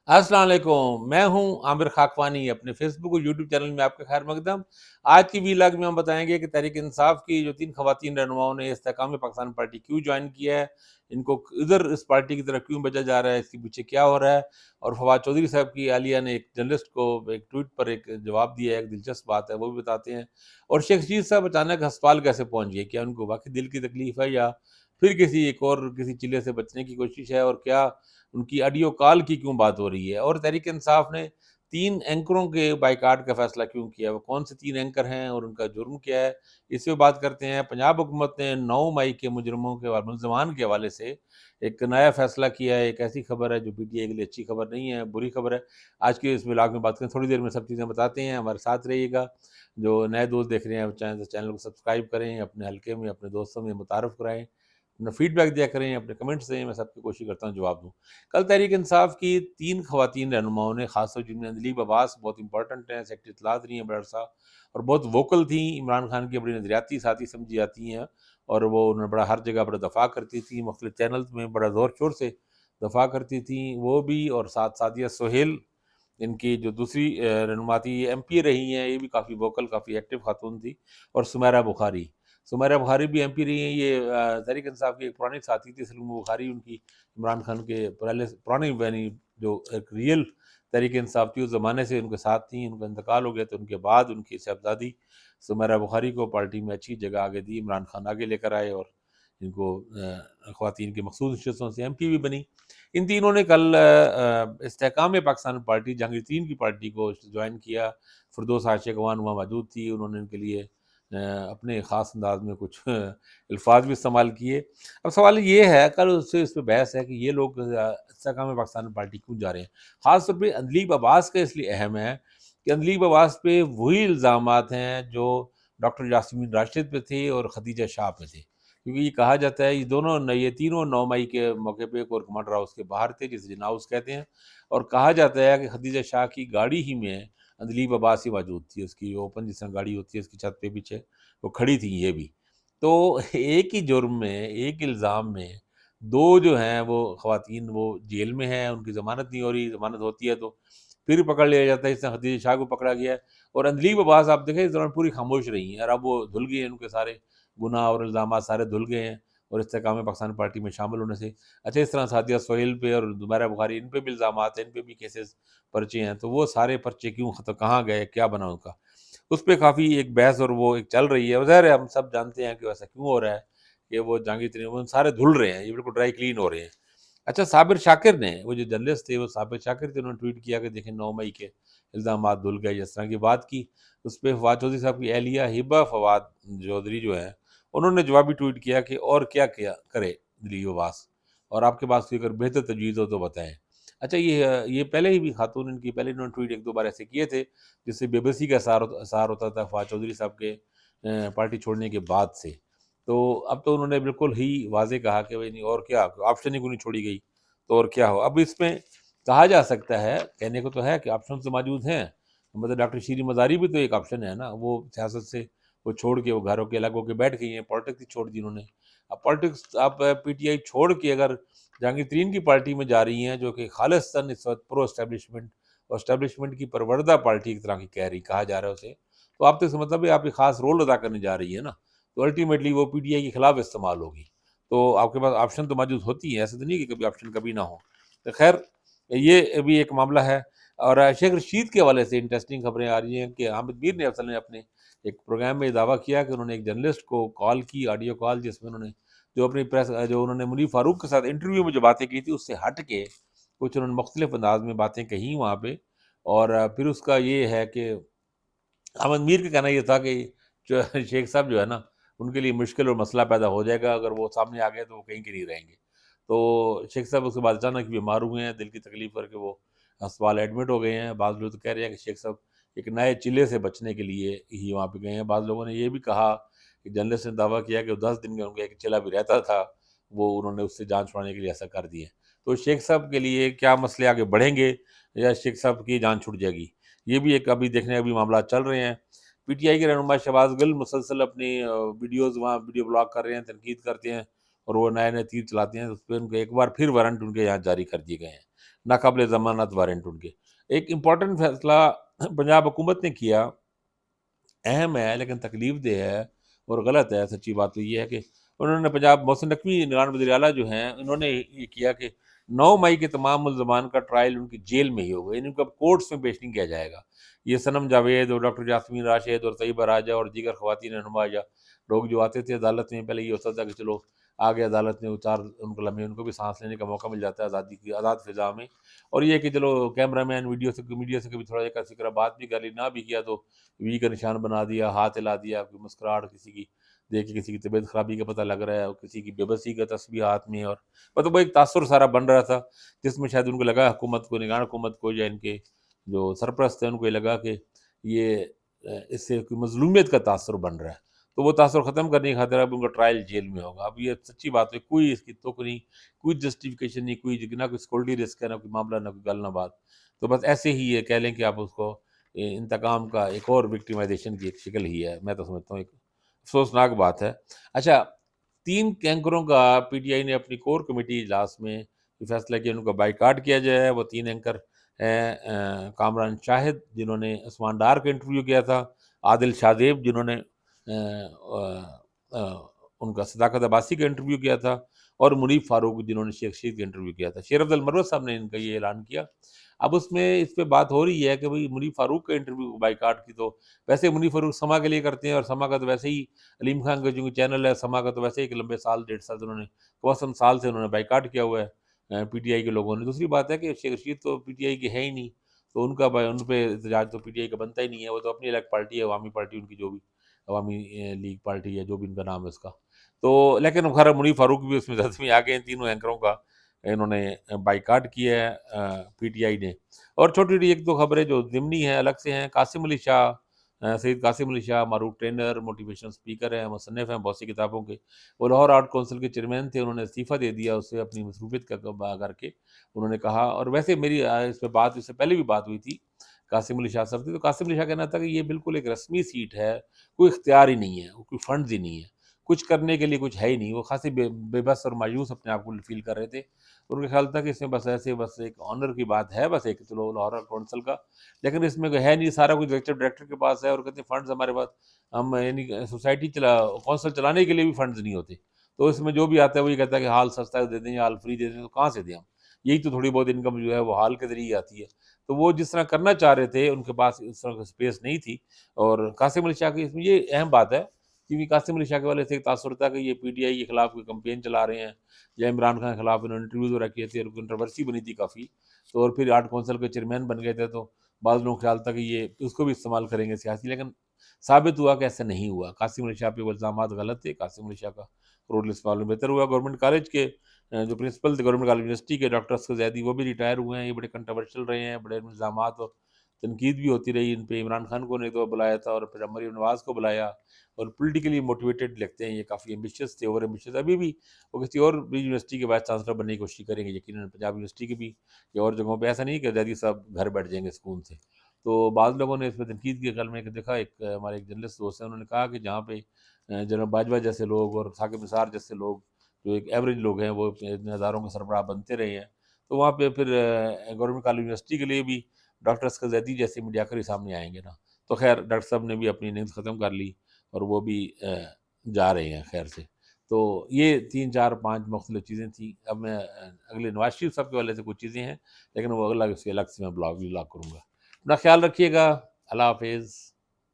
السلام علیکم، میں ہوں عامر خاکوانی۔ اپنے فیس بک اور یوٹیوب چینل میں آپ کا خیر مقدم۔ آج کی ویلاگ میں ہم بتائیں گے کہ تحریک انصاف کی جو 3 خواتین رہنماؤں نے استحکام پاکستان پارٹی کیوں جوائن کیا ہے، ان کو ادھر اس پارٹی کی طرف کیوں بھیجا جا رہا ہے، اس کے پیچھے کیا ہو رہا ہے، اور فواد چودھری صاحب کی عالیہ نے ایک جرنلسٹ کو ایک ٹویٹ پر ایک جواب دیا ہے، ایک دلچسپ بات ہے، وہ بھی بتاتے ہیں۔ اور شیخ رشید صاحب اچانک ہسپتال کیسے پہنچ گئے، کیا ان کو واقعی دل کی تکلیف ہے یا پھر کسی چلے سے بچنے کی کوشش ہے، اور کیا ان کی آڈیو کال کی کیوں بات ہو رہی ہے، اور تحریک انصاف نے 3 اینکروں کے بائیکاٹ کا فیصلہ کیوں کیا، وہ کون سے 3 اینکر ہیں اور ان کا جرم کیا ہے، اس پہ بات کرتے ہیں۔ پنجاب حکومت نے 9 مئی کے مجرموں کے ملزمان کے حوالے سے ایک نیا فیصلہ کیا ہے۔ ایک ایسی خبر ہے جو پی ٹی آئی کے لیے اچھی خبر نہیں ہے، بری خبر ہے۔ آج کے اس ولاگ میں بات کریں، تھوڑی دیر میں سب چیزیں بتاتے ہیں، ہمارے ساتھ رہیے گا۔ جو نئے دوست دیکھ رہے ہیں چینل کو سبسکرائب کریں، اپنے حلقے میں اپنے دوستوں میں متعارف کرائیں، اپنا فیڈ بیک دیا کریں، اپنے کمنٹس دیں، میں سب کی کوشش کرتا ہوں جواب دوں۔ کل تحریک انصاف کی 3 خواتین رہنماؤں نے، خاص طور جن میں اندلیب عباس بہت امپورٹنٹ ہیں، سیکٹری اطلاعات رہی ہیں بڑا عرصہ اور بہت ووکل تھیں، عمران خان کی بڑی نظریاتی ساتھی سمجھی جاتی ہیں، اور وہ انہوں نے بڑا ہر جگہ بڑا دفاع کرتی تھیں، مختلف چینلز میں بڑا زور شور سے دفاع کرتی تھیں وہ بھی، اور ساتھ سعدیہ سہیل ان کی جو دوسری رہنما تھی، ایم پی رہی ہیں، یہ بھی کافی ووکل کافی ایکٹیو خاتون تھی، اور سمیرہ بخاری بھی ایم پی رہی ہیں۔ یہ تحریک انصاف کی ایک پرانی ساتھی تھی، سلیم بخاری ان کی عمران خان کے پرانے یعنی جو ایک ریئل تحریک انصاف تھی اس زمانے سے ان کے ساتھ تھیں، ان کا انتقال ہو گیا تو ان کے بعد ان کی صاحبزادی سمیرہ بخاری کو پارٹی میں اچھی جگہ آگے دی، عمران خان آگے لے کر آئے اور ان کو خواتین کی مخصوص نشستوں سے ایم پی بھی بنی۔ ان تینوں نے کل استحکام پاکستان پارٹی جہانگیر ترین کی پارٹی کو جوائن کیا۔ فردوس عاشق وان وہاں موجود تھی، انہوں نے ان کے لیے اپنے خاص انداز میں کچھ الفاظ بھی استعمال کیے۔ اب سوال یہ ہے، کل اس سے اس پہ بحث ہے کہ یہ لوگ استحکام پاکستان پارٹی کیوں جا رہے ہیں۔ خاص طور پہ اندلیب عباس کا اس لیے اہم ہے کہ اندلیب عباس پہ وہی الزامات ہیں جو ڈاکٹر یاسمین راشد پہ تھے اور خدیجہ شاہ پہ تھے، کیونکہ یہ کہا جاتا ہے یہ تینوں 9 مئی کے موقع پہ کور کمانڈر ہاؤس کے باہر تھے، جسے جناح ہاؤس کہتے ہیں، اور کہا جاتا ہے کہ خدیجہ شاہ کی گاڑی ہی میں اندلیب عباس ہی موجود تھی، اس کی اوپن جس طرح گاڑی ہوتی ہے اس کی چھت پہ پیچھے وہ کھڑی تھی یہ بھی۔ تو ایک ہی جرم میں، ایک الزام میں 2 جو ہیں وہ خواتین وہ جیل میں ہیں، ان کی ضمانت نہیں ہو رہی، ضمانت ہوتی ہے تو پھر پکڑ لیا جاتا ہے، اس طرح خدیجہ شاہ کو پکڑا گیا ہے، اور اندلیب عباس آپ دیکھیں اس دوران پوری خاموش رہی ہیں، اور اب وہ دھل گئے ہیں، ان کے سارے گناہ اور الزامات سارے دھل گئے ہیں اور استحکام پاکستان پارٹی میں شامل ہونے سے۔ اچھا، اس طرح سعدیہ سہیل پہ اور سمیرہ بخاری ان پہ بھی الزامات ہیں، ان پہ بھی کیسز پرچے ہیں، تو وہ سارے پرچے کیوں کہاں گئے، کیا بنا ان کا، اس پہ کافی ایک بحث اور وہ ایک چل رہی ہے۔ ظاہر ہے ہم سب جانتے ہیں کہ ایسا کیوں ہو رہا ہے کہ وہ جہانگیر ترین وہ سارے دھل رہے ہیں، یہ بالکل ڈرائی کلین ہو رہے ہیں۔ اچھا، صابر شاکر نے، وہ جو جرنلسٹ تھے وہ صابر شاکر تھے، انہوں نے ٹویٹ کیا کہ دیکھیں 9 مئی کے الزامات دھل گئے، جس طرح کی بات کی۔ اس پہ فواد چودھری صاحب کی اہلیہ ہبہ فواد چودھری جو ہے انہوں نے جوابی ٹویٹ کیا کہ اور کیا کرے دلیپ عباس، اور آپ کے پاس کوئی اگر بہتر تجویز ہو تو بتائیں۔ اچھا، یہ پہلے ہی بھی خاتون ان کی پہلے انہوں نے ٹویٹ 1-2 بار ایسے کیے تھے جس سے بے بسی کا اثار ہوتا تھا فواد چودھری صاحب کے پارٹی چھوڑنے کے بعد سے۔ تو اب تو انہوں نے بالکل ہی واضح کہا کہ نہیں، اور کیا آپشن ہی کو نہیں چھوڑی گئی تو اور کیا ہو۔ اب اس میں کہا جا سکتا ہے، کہنے کو تو ہے کہ آپشن تو موجود ہیں، مطلب ڈاکٹر شیریں مزاری بھی تو ایک آپشن ہے نا، وہ سیاست سے وہ چھوڑ کے وہ گھروں کے الگ ہو کے بیٹھ گئی ہیں، پالیٹکس ہی چھوڑ دی انہوں نے۔ اب پالیٹکس آپ پی ٹی آئی چھوڑ کے اگر جہانگیر ترین کی پارٹی میں جا رہی ہیں، جو کہ خالصتاً اس وقت پرو اسٹیبلشمنٹ اور اسٹیبلشمنٹ کی پروردہ پارٹی کی طرح کی کہا جا رہا ہے اسے، تو آپ تو اس کا مطلب ہے آپ ایک خاص رول ادا کرنے جا رہی ہے نا، تو الٹیمیٹلی وہ پی ٹی آئی کے خلاف استعمال ہوگی۔ تو آپ کے پاس آپشن تو موجود ہوتی ہے، ایسا تو نہیں کہ کبھی آپشن کبھی نہ ہو۔ تو خیر، یہ بھی ایک معاملہ ہے۔ اور شیخ رشید کے حوالے سے انٹرسٹنگ خبریں آ رہی ہیں کہ حامد میر نے اصل نے اپنے ایک پروگرام میں دعویٰ کیا کہ انہوں نے ایک جرنلسٹ کو کال کی، آڈیو کال، جس میں انہوں نے جو انہوں نے منیر فاروق کے ساتھ انٹرویو میں جو باتیں کی تھی اس سے ہٹ کے کچھ انہوں نے مختلف انداز میں باتیں کہیں وہاں پہ، اور پھر اس کا یہ ہے کہ احمد میر کا کہنا یہ تھا کہ جو شیخ صاحب جو ہے نا ان کے لیے مشکل اور مسئلہ پیدا ہو جائے گا اگر وہ سامنے آ گئے تو وہ کہیں کے نہیں رہیں گے۔ تو شیخ صاحب اس کے بعد اچانک بیمار ہوئے ہیں، دل کی تکلیف کر کے وہ ہسپتال ایڈمٹ ہو گئے ہیں۔ بعض لوگ تو کہہ رہے ہیں کہ شیخ صاحب ایک نئے چلے سے بچنے کے لیے ہی وہاں پہ گئے ہیں۔ بعض لوگوں نے یہ بھی کہا کہ جرنلسٹ نے دعویٰ کیا کہ 10 دن میں ان کا ایک چلا بھی رہتا تھا، وہ انہوں نے اس سے جان چھڑانے کے لیے ایسا کر دیا۔ تو شیخ صاحب کے لیے کیا مسئلے آگے بڑھیں گے یا شیخ صاحب کی جان چھوٹ جائے گی، یہ بھی ایک ابھی دیکھنے ابھی معاملات چل رہے ہیں۔ پی ٹی آئی کے رہنما شہباز گل مسلسل اپنی ویڈیوز وہاں ویڈیو بلاگ کر رہے ہیں، تنقید کرتے ہیں اور وہ نئے نئے تیر چلاتے ہیں، اس پہ ان کو ایک بار پھر وارنٹ ان کے یہاں جاری کر دیے گئے ہیں۔ ناقابل ضمانت وارنٹ ان کے۔ ایک امپورٹنٹ فیصلہ پنجاب حکومت نے کیا، اہم ہے لیکن تکلیف دہ ہے اور غلط ہے، سچی بات تو یہ ہے کہ انہوں نے پنجاب محسن نقوی نگران وزیر اعلیٰ جو ہیں، انہوں نے یہ کیا کہ 9 مئی کے تمام ملزمان کا ٹرائل ان کی جیل میں ہی ہوگا، یعنی ان کا کورٹس میں پیش نہیں کیا جائے گا۔ یہ صنم جاوید اور ڈاکٹر یاسمین راشد اور طیبہ راجہ اور دیگر خواتین رہنما یا لوگ جو آتے تھے عدالت میں، پہلے یہ ہوتا تھا کہ چلو آگے عدالت میں اتار ان کو لمحے ان کو بھی سانس لینے کا موقع مل جاتا ہے آزادی کی آزاد فضا میں، اور یہ کہ چلو کیمرہ مین میڈیا سے کبھی تھوڑا ایک ذکر بات بھی کر لی، نہ بھی کیا تو وی کا نشان بنا دیا، ہاتھ ہلا دیا، کوئی مسکراہٹ کسی کی دیکھ کے کسی کی طبیعت خرابی کا پتہ لگ رہا ہے، اور کسی کی بے بسی کا تسبیح ہاتھ میں، اور مطلب وہ ایک تاثر سارا بن رہا تھا جس میں شاید ان کو لگا حکومت کو، نگران حکومت کو یا ان کے جو سرپرست ہیں ان کو یہ لگا کہ یہ اس سے کوئی مظلومیت کا تاثر بن رہا ہے، تو وہ تاثر ختم کرنے کی خاطر اب ان کا ٹرائل جیل میں ہوگا۔ اب یہ سچی بات ہے، کوئی اس کی توک نہیں، کوئی جسٹیفیکیشن نہیں، کوئی نہ کوئی سیکورٹی رسک ہے، نہ کوئی معاملہ، نہ کوئی گل، نہ بات، تو بس ایسے ہی یہ کہہ لیں کہ آپ اس کو انتقام کا ایک اور وکٹیمائزیشن کی ایک شکل ہی ہے، میں تو سمجھتا ہوں ایک افسوسناک بات ہے۔ اچھا، 3 اینکروں کا پی ٹی آئی نے اپنی کور کمیٹی اجلاس میں یہ فیصلہ کیا ان کا بائیکاٹ کیا جائے۔ وہ 3 اینکر ہیں کامران شاہد جنہوں نے عثمان ڈار کا انٹرویو کیا تھا، عادل شادیب جنہوں نے ان کا صداقت عباسی کا انٹرویو کیا تھا، اور منیب فاروق جنہوں نے شیخ شید کا انٹرویو کیا تھا۔ شیر افضل مروت صاحب نے ان کا یہ اعلان کیا۔ اب اس پہ بات ہو رہی ہے کہ بھئی منیب فاروق کا انٹرویو بائیکاٹ کی، تو ویسے منیب فاروق سما کے لیے کرتے ہیں، اور سما کا تو ویسے ہی علیم خان کا جو چینل ہے سما کا، تو ویسے ایک لمبے سال 1.5 سال انہوں نے کوسم سال سے انہوں نے بائیکاٹ کیا ہوا ہے پی ٹی آئی کے لوگوں نے۔ دوسری بات ہے کہ شیخ رشید تو پی ٹی آئی کے ہے ہی نہیں، تو ان کا ان پہ احتجاج تو پی ٹی آئی کا بنتا ہی نہیں ہے، وہ تو اپنی الگ پارٹی ہے، عوامی پارٹی ان کی، جو بھی عوامی لیگ پارٹی ہے، جو بھی ان کا نام ہے اس کا۔ تو لیکن خیر منیب فاروق بھی اس میں زد میں آ گئے ہیں، تینوں اینکروں کا انہوں نے بائیکاٹ کیا ہے پی ٹی آئی نے۔ اور چھوٹی چھوٹی ایک دو خبریں جو ضمنی ہیں، الگ سے ہیں۔ قاسم علی شاہ، سید قاسم علی شاہ معروف ٹرینر، موٹیویشن اسپیکر ہیں، مصنف ہیں بہت سی کتابوں کے، وہ لاہور آرٹ کونسل کے چیئرمین تھے، انہوں نے استعفیٰ دے دیا اس سے اپنی مصروفیت کا کر کے۔ انہوں نے کہا، اور ویسے میری اس پہ بات، اس سے پہلے بھی بات ہوئی تھی قاسم علی شاہ صاحب سے، تو قاسم علی شاہ کہنا تھا کہ یہ بالکل ایک رسمی سیٹ ہے، کوئی اختیار ہی نہیں ہے، کوئی فنڈز ہی نہیں ہے، کچھ کرنے کے لیے کچھ ہے ہی نہیں۔ وہ خاصی بے بس اور مایوس اپنے آپ کو فیل کر رہے تھے۔ ان کا خیال تھا کہ اس میں بس ایسے بس ایک آنر کی بات ہے، بس ایک چلو لاہور کونسل کا، لیکن اس میں کوئی ہے نہیں، سارا کچھ ڈائریکٹر کے پاس ہے، اور کہتے ہیں فنڈز ہمارے پاس، ہم یعنی سوسائٹی کونسل چلانے کے لیے بھی فنڈز نہیں ہوتے، تو اس میں جو بھی آتا ہے وہی کہتا ہے کہ ہال سستا دے دیں یا ہال فری دے دیں، تو کہاں سے دیں ہم؟ یہی تو تھوڑی بہت انکم جو ہے وہ ہال کے ذریعے آتی ہے۔ تو وہ جس طرح کرنا چاہ رہے تھے ان کے پاس اس طرح کی اسپیس نہیں تھی۔ اور قاسم علی شاہ کی اس میں یہ اہم بات ہے، کیونکہ قاسم علی شاہ کے والے سے ایک تاثر تھا کہ یہ پی ٹی آئی کے خلاف کوئی کمپین چلا رہے ہیں، یا عمران خان کے خلاف انہوں نے انٹرویوز وغیرہ کیے تھے، اور کنٹروورسی بنی تھی کافی، تو اور پھر آرٹ کونسل کے چیئرمین بن گئے تھے، تو بعض لوگوں کا خیال تھا کہ یہ اس کو بھی استعمال کریں گے سیاسی، لیکن ثابت ہوا کہ ایسا نہیں ہوا۔ قاسم علی شاہ پہ وہ الزامات غلط تھے، قاسم علی شاہ کا رول اس معاملے میں بہتر ہوا۔ گورنمنٹ کالج کے جو پرنسپل تھے گورنمنٹ کالج یونیورسٹی کے ڈاکٹر اسکر زیدی، وہ بھی ریٹائر ہوئے ہیں، یہ بڑے کنٹروورشل رہے ہیں، بڑے الزامات اور تنقید بھی ہوتی رہی ان پہ۔ عمران خان کو نے تو بلایا تھا، اور پھر مریم نواز کو بلایا، اور پولیٹیکلی موٹیویٹڈ لگتے ہیں، یہ کافی ایمبیشیس تھے، اوور ایمبیشیس۔ ابھی بھی وہ کسی اور بھی یونیورسٹی کے وائس چانسلر بننے کی کوشش کریں گے یقیناً، پنجاب یونیورسٹی کی بھی یا اور جگہوں پہ، ایسا نہیں کہ زیدی صاحب گھر بیٹھ جائیں گے سکون سے۔ تو بعض لوگوں نے اس پہ تنقید کی عقل میں کہ دیکھا، ایک ہمارے ایک جرنلسٹ دوست ہیں، انہوں نے کہا کہ جہاں پہ جنرل باجوہ جیسے لوگ اور ثاقب نثار جیسے لوگ جو ایک ایوریج لوگ ہیں، وہ اتنے ہزاروں کے سربراہ بنتے رہے ہیں، تو وہاں پہ پھر گورنمنٹ کالج یونیورسٹی کے لیے بھی ڈاکٹر اسکر زیدی جیسے میڈیاکر ہی سامنے آئیں گے نا۔ تو خیر ڈاکٹر صاحب نے بھی اپنی نیند ختم کر لی، اور وہ بھی جا رہے ہیں خیر سے۔ تو یہ 3 4 5 مختلف چیزیں تھیں۔ اب میں اگلے نواز شریف صاحب کے والے سے کچھ چیزیں ہیں، لیکن وہ الگ سے میں بلاگ کروں گا۔ اپنا خیال رکھیے گا، اللہ حافظ۔